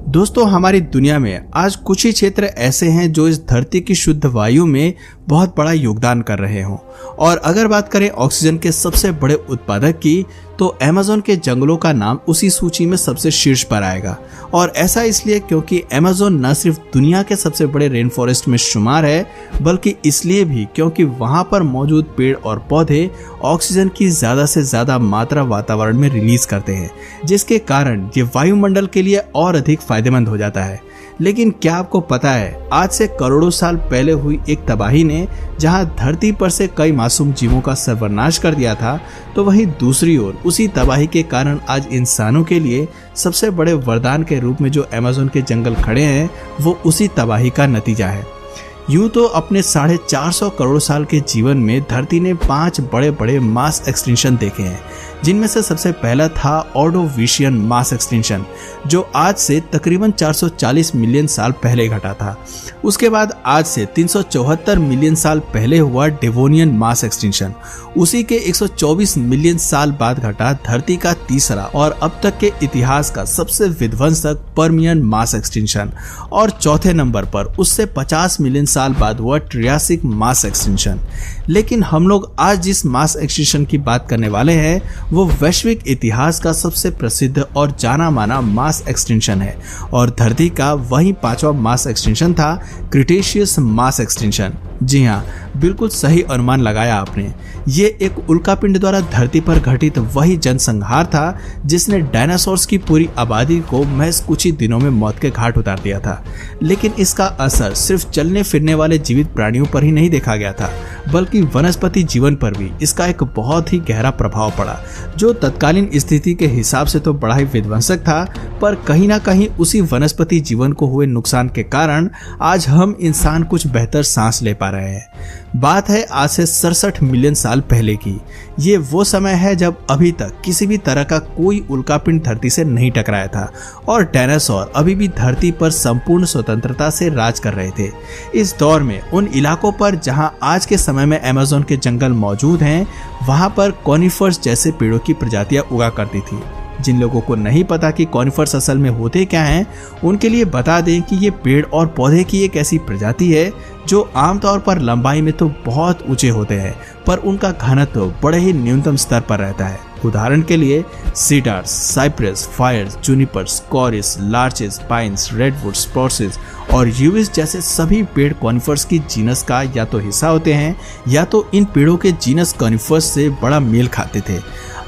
दोस्तों, हमारी दुनिया में आज कुछ ही क्षेत्र ऐसे हैं जो इस धरती की शुद्ध वायु में बहुत बड़ा योगदान कर रहे हों। और अगर बात करें ऑक्सीजन के सबसे बड़े उत्पादक की, तो अमेज़न के जंगलों का नाम उसी सूची में सबसे शीर्ष पर आएगा। और ऐसा इसलिए क्योंकि अमेज़न न सिर्फ दुनिया के सबसे बड़े रेन फॉरेस्ट में शुमार है, बल्कि इसलिए भी क्योंकि वहां पर मौजूद पेड़ और पौधे ऑक्सीजन की ज्यादा से ज्यादा मात्रा वातावरण में रिलीज करते हैं, जिसके कारण ये वायुमंडल के लिए और अधिक फायदेमंद हो जाता है। लेकिन क्या आपको पता है, आज से करोड़ों साल पहले हुई एक तबाही ने जहां धरती पर से कई मासूम जीवों का सर्वनाश कर दिया था, तो वहीं दूसरी ओर उसी तबाही के कारण आज इंसानों के लिए सबसे बड़े वरदान के रूप में जो अमेज़न के जंगल खड़े हैं, वो उसी तबाही का नतीजा है। यूं तो अपने 450 करोड़ साल के जीवन में धरती ने 5 बड़े बड़े मास एक्सटिंक्शन देखे हैं, जिनमें से सबसे पहला था ऑर्डोविशियन मास एक्सटिंक्शन, जो आज से तकरीबन 440 मिलियन साल पहले घटा था। उसके बाद आज से 374 मिलियन साल पहले हुआ डेवोनियन मास एक्सटिंक्शन। उसी के 124 मिलियन साल बाद घटा धरती का तीसरा और अब तक के इतिहास का सबसे विध्वंसक पर्मियन मास एक्सटिंक्शन। और चौथे नंबर पर उससे 50 मिलियन साल बाद हुआ ट्रियासिक मास एक्सटिंक्शन। लेकिन हम लोग आज जिस मास एक्सटिंक्शन की बात करने वाले हैं, वो वैश्विक इतिहास का सबसे प्रसिद्ध और जाना माना मास एक्सटिंक्शन है। और धरती का वही 5वां मास एक्सटिंक्शन था क्रिटेशियस मास एक्सटिंक्शन। जी हाँ, बिल्कुल सही अनुमान लगाया आपने। ये एक उल्कापिंड द्वारा धरती पर घटित वही जनसंहार था जिसने डायनासोर्स की पूरी आबादी को महज कुछ ही दिनों में मौत के घाट उतार दिया था। लेकिन इसका असर सिर्फ चलने फिरने वाले जीवित प्राणियों पर ही नहीं देखा गया था, बल्कि वनस्पति जीवन पर भी इसका एक बहुत ही गहरा प्रभाव पड़ा, जो तत्कालीन स्थिति के हिसाब से तो बड़ा ही विध्वंसक था, पर कहीं ना कहीं उसी वनस्पति जीवन को हुए नुकसान के कारण आज हम इंसान कुछ बेहतर सांस ले पा रहे हैं। बात है आज से 67 मिलियन साल पहले की। ये वो समय है जब अभी तक किसी भी तरह का कोई उल्कापिंड धरती से नहीं टकराया था और डायनासोर अभी भी धरती पर संपूर्ण स्वतंत्रता से राज कर रहे थे। इस दौर में उन इलाकों पर जहां आज के समय में अमेज़न के जंगल मौजूद हैं, वहां पर कॉनिफर्स जैसे पेड़ों की प्रजातियां उगा करती थी। जिन लोगों को नहीं पता कि कॉनिफर्स असल में होते क्या हैं, उनके लिए बता दें कि ये पेड़ और पौधे की एक ऐसी प्रजाति है जो आमतौर पर लंबाई में तो बहुत ऊंचे होते हैं, पर उनका घनत्व बड़े ही न्यूनतम स्तर पर रहता है। उदाहरण के लिए cedars, cypress, firs, junipers, kauris, larches, pines, redwood, spruces और यूविस जैसे सभी पेड़ कॉनिफर्स की जीनस का या तो हिस्सा होते हैं या तो इन पेड़ों के जीनस कॉनिफर्स से बड़ा मेल खाते थे।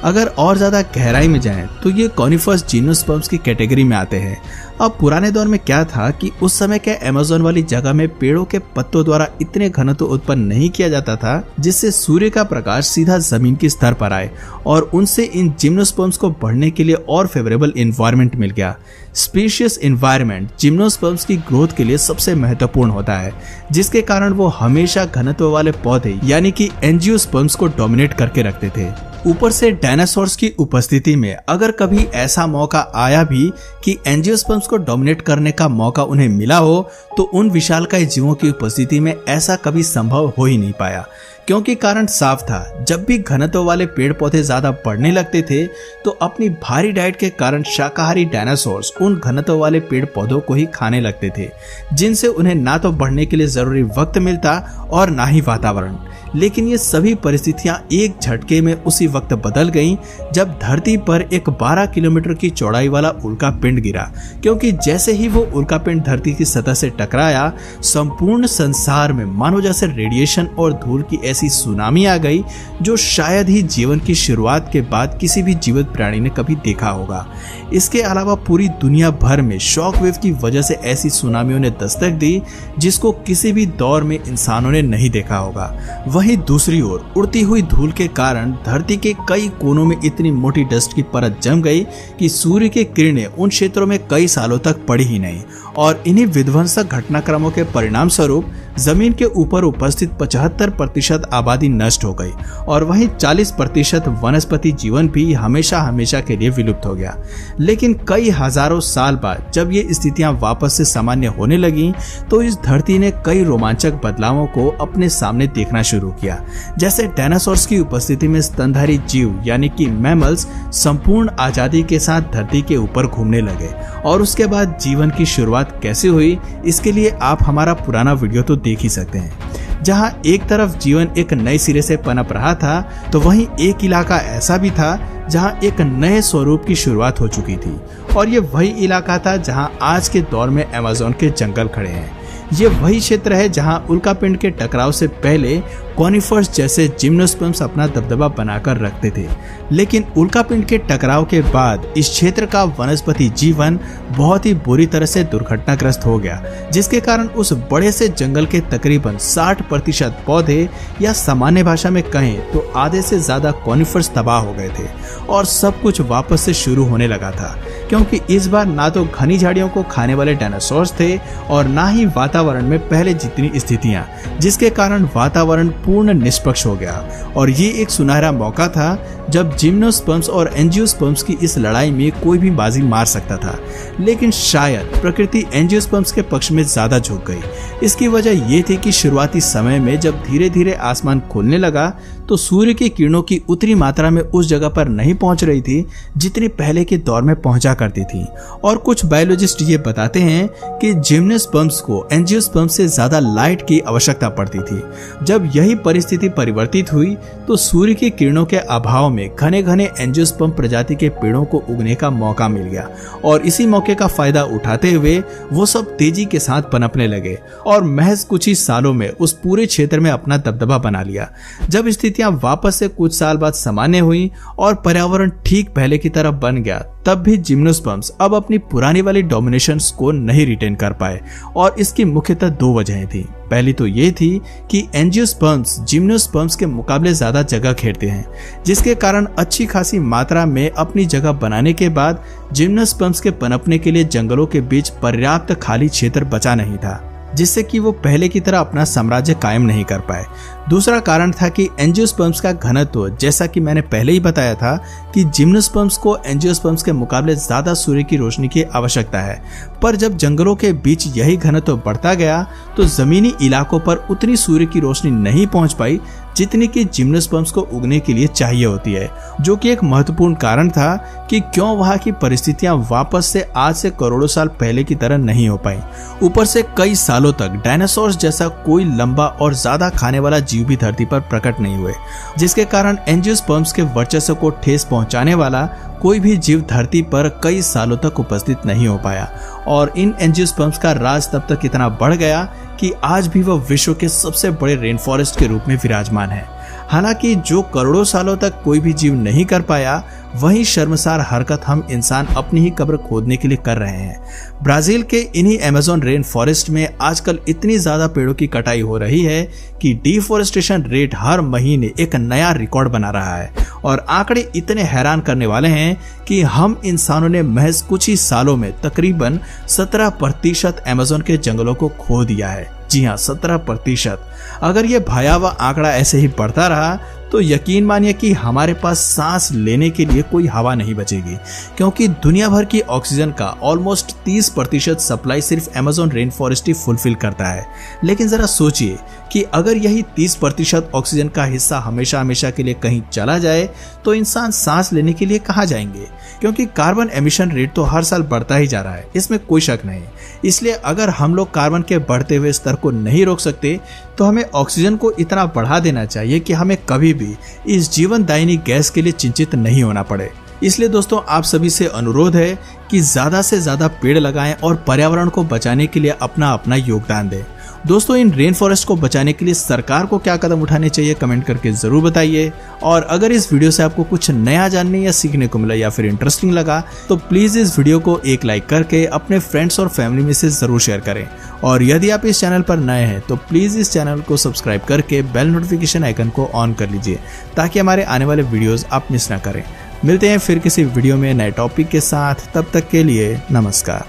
अगर और ज्यादा गहराई में जाएं तो ये कॉनिफर्स जिम्नोस्पर्म्स की कैटेगरी में आते हैं। अब पुराने दौर में क्या था कि उस समय के अमेज़न वाली जगह में पेड़ों के पत्तों द्वारा इतने घनत्व उत्पन्न नहीं किया जाता था जिससे सूर्य का प्रकाश सीधा जमीन की स्तर पर आए, और उनसे इन जिम्नोस्पर्म्स को बढ़ने के लिए और फेवरेबल एनवायरनमेंट मिल गया। स्पेशियस एनवायरनमेंट जिम्नोस्पर्म्स की ग्रोथ के लिए सबसे महत्वपूर्ण होता है, जिसके कारण वो हमेशा घनत्व वाले पौधे यानी कि एंजियोस्पर्म्स को डोमिनेट करके रखते थे। ऊपर से डायनासोर्स की उपस्थिति में अगर कभी ऐसा मौका आया भी कि एंजियोस्पर्म्स को डोमिनेट करने का मौका उन्हें मिला हो, तो उन विशालकाय जीवों की उपस्थिति में ऐसा कभी संभव हो ही नहीं पाया, क्योंकि कारण साफ था। जब भी घनत्व वाले पेड़ पौधे ज्यादा बढ़ने लगते थे, तो अपनी भारी डाइट के कारण शाकाहारी डायनासोर्स उन घनत्व वाले पेड़ पौधों को ही खाने लगते थे, जिनसे उन्हें ना तो बढ़ने के लिए जरूरी वक्त मिलता और ना ही वातावरण। लेकिन ये सभी परिस्थितियां एक झटके में उसी वक्त बदल गईं जब धरती पर एक 12 किलोमीटर की चौड़ाई वाला उल्कापिंड गिरा, क्योंकि जैसे ही वो उल्कापिंड धरती की सतह से टकराया, संपूर्ण संसार में मानो जैसे रेडिएशन और धूल की ऐसी सुनामी आ गई जो शायद ही जीवन की शुरुआत के बाद किसी भी जीवित प्राणी ने कभी देखा होगा। इसके अलावा पूरी दुनिया भर में शॉक वेव की वजह से ऐसी सुनामियों ने दस्तक दी जिसको किसी भी दौर में इंसानों ने नहीं देखा होगा। वहीं दूसरी ओर उड़ती हुई धूल के कारण धरती के कई कोनों में इतनी मोटी डस्ट की परत जम गई कि सूर्य की किरणें उन क्षेत्रों में कई सालों तक पड़ी ही नहीं, और इन्हीं विध्वंसक घटनाक्रमों के परिणाम स्वरूप जमीन के ऊपर उपस्थित 75% आबादी नष्ट हो गई और वहीं 40% वनस्पति जीवन भी हमेशा हमेशा के लिए विलुप्त हो गया। लेकिन कई हजारों साल बाद जब ये स्थितियां वापस से सामान्य होने लगी तो इस धरती ने कई रोमांचक बदलावों को अपने सामने देखना शुरू किया। जैसे डायनासोर्स की उपस्थिति में स्तनधारी जीव यानी कि मैमल्स संपूर्ण आजादी के साथ धरती के ऊपर घूमने लगे। और उसके बाद जीवन की शुरुआत कैसे हुई, इसके लिए आप हमारा पुराना वीडियो तो देख ही सकते हैं। जहां एक तरफ जीवन एक नए सिरे से पनप रहा था तो वहीं एक इलाका ऐसा भी था जहां एक नए स्वरूप की शुरुआत हो चुकी थी। और ये वही इलाका था जहां आज के दौर में अमेज़न के जंगल खड़े हैं। ये वही क्षेत्र है जहां उल्कापिंड के टकराव से पहले कॉनिफर्स जैसे जिम्नोस्पर्म्स अपना दबदबा बनाकर रखते थे। लेकिन उल्कापिंड के टकराव के बाद इस क्षेत्र का वनस्पति जीवन बहुत ही बुरी तरह से दुर्घटनाग्रस्त हो गया, जिसके कारण उस बड़े से जंगल के तकरीबन 60% पौधे या सामान्य भाषा में कहें तो आधे से ज्यादा कॉनिफर्स तबाह हो गए थे और सब कुछ वापस से शुरू होने लगा था। क्योंकि इस बार ना तो घनी झाड़ियों को खाने वाले डायनासोर्स थे और ना ही वातावरण में पहले जितनी स्थितियां, जिसके कारण वातावरण पूर्ण निष्पक्ष हो गया। और ये एक सुनहरा मौका था जब जिम्नोस्पर्म्स और एंजियोस्पर्म्स की इस लड़ाई में कोई भी बाजी मार सकता था। लेकिन शायद प्रकृति एंजियोस्पर्म्स के पक्ष में ज्यादा झुक गई। इसकी वजह ये थी कि शुरुआती समय में जब धीरे धीरे आसमान खुलने लगा तो सूर्य की किरणों की उतनी मात्रा में उस जगह पर नहीं पहुंच रही थी जितनी पहले के दौर में पहुंचा करती थी। और कुछ बायोलॉजिस्ट ये बताते हैं कि जिम्नोस्पर्म्स को एंजियोस्पर्म्स से ज्यादा लाइट की आवश्यकता पड़ती थी। जब यही परिस्थिति परिवर्तित हुई तो सूर्य की किरणों के अभाव में घने घने एंजियोस्पर्म प्रजाति के पेड़ों को उगने का मौका मिल गया और इसी मौके का फायदा उठाते हुए वो सब तेजी के साथ पनपने लगे और महज कुछ ही सालों में उस पूरे क्षेत्र में अपना दबदबा बना लिया। जब स्थितियां वापस से कुछ साल बाद सामान्य हुई और पर्यावरण ठीक पहले की तरह बन गया, तब भी जिम्नोस्पर्म्स अब अपनी पुरानी वाली डोमिनेशंस को नहीं रिटेन कर पाए और इसकी मुख्यतः दो वजहें थी। पहली तो ये थी कि एंजियोस्पर्म्स जिम्नोस्पर्म्स के मुकाबले ज्यादा जगह घेरते हैं, जिसके कारण अच्छी खासी मात्रा में अपनी जगह बनाने के बाद जिम्नोस्पर्म्स के पनपने के लिए जंगलों के बीच पर्याप्त खाली क्षेत्र बचा नहीं था, जिससे कि वो पहले की तरह अपना साम्राज्य कायम नहीं कर पाए। दूसरा कारण था कि एंजियोस्पर्म्स का घनत्व, जैसा कि मैंने पहले ही बताया था कि जिम्नोस्पर्म्स को एंजियोस्पर्म्स के मुकाबले ज्यादा सूर्य की रोशनी की आवश्यकता है। पर जब जंगलों के बीच यही घनत्व बढ़ता गया तो जमीनी इलाकों पर उतनी सूर्य की रोशनी नहीं पहुंच पाई जितनी कि जिम्नोस्पर्म्स को उगने के लिए चाहिए होती है, जो कि एक महत्वपूर्ण कारण था कि क्यों वहां की परिस्थितियां वापस से आज से करोड़ों साल पहले की तरह नहीं हो पाई। ऊपर से कई सालों तक डायनासोर्स जैसा कोई लंबा और ज्यादा खाने वाला जीव भी धरती पर प्रकट नहीं हुए, जिसके कारण एंजियोस्पर्म्स के वर्चस्व को ठेस पहुंचाने वाला कोई भी जीव धरती पर कई सालों तक उपस्थित नहीं हो पाया। और इन एंजियोस्पर्म्स का राज तब तक इतना बढ़ गया कि आज भी वह विश्व के सबसे बड़े रेन फॉरेस्ट के रूप में विराजमान है। हालांकि जो करोड़ों सालों तक कोई भी जीव नहीं कर पाया, वही शर्मसार हरकत हम इंसान अपनी ही कब्र खोदने के लिए कर रहे हैं। ब्राजील के इन्हीं अमेज़न रेन फॉरेस्ट में आजकल इतनी ज्यादा पेड़ों की कटाई हो रही है कि डिफॉरेस्टेशन रेट हर महीने एक नया रिकॉर्ड बना रहा है और आंकड़े इतने हैरान करने वाले हैं कि हम इंसानों ने महज कुछ ही सालों में तकरीबन 17% अमेज़न के जंगलों को खो दिया है। जी हाँ, 17%। अगर ये भयावह आंकड़ा ऐसे ही बढ़ता रहा तो यकीन मानिए कि हमारे पास सांस लेने के लिए कोई हवा नहीं बचेगी, क्योंकि दुनिया भर की ऑक्सीजन का ऑलमोस्ट 30% सप्लाई सिर्फ अमेज़न रेन फॉरेस्ट ही फुलफिल करता है। लेकिन जरा सोचिए कि अगर यही 30% ऑक्सीजन का हिस्सा हमेशा हमेशा के लिए कहीं चला जाए तो इंसान सांस लेने के लिए कहाँ जाएंगे, क्योंकि कार्बन एमिशन रेट तो हर साल बढ़ता ही जा रहा है, इसमें कोई शक नहीं। इसलिए अगर हम लोग कार्बन के बढ़ते हुए स्तर को नहीं रोक सकते तो हमें ऑक्सीजन को इतना बढ़ा देना चाहिए कि हमें कभी भी इस जीवनदायिनी गैस के लिए चिंतित नहीं होना पड़े। इसलिए दोस्तों, आप सभी से अनुरोध है कि ज्यादा से ज्यादा पेड़ लगाएं और पर्यावरण को बचाने के लिए अपना अपना योगदान दें। दोस्तों, इन रेन फॉरेस्ट को बचाने के लिए सरकार को क्या कदम उठाने चाहिए कमेंट करके जरूर बताइए। और अगर इस वीडियो से आपको कुछ नया जानने या सीखने को मिला या फिर इंटरेस्टिंग लगा तो प्लीज इस वीडियो को एक लाइक करके अपने फ्रेंड्स और फैमिली में से जरूर शेयर करें। और यदि आप इस चैनल पर नए हैं तो प्लीज इस चैनल को सब्सक्राइब करके बेल नोटिफिकेशन आइकन को ऑन कर लीजिए ताकि हमारे आने वाले वीडियोस आप मिस ना करें। मिलते हैं फिर किसी वीडियो में नए टॉपिक के साथ, तब तक के लिए नमस्कार।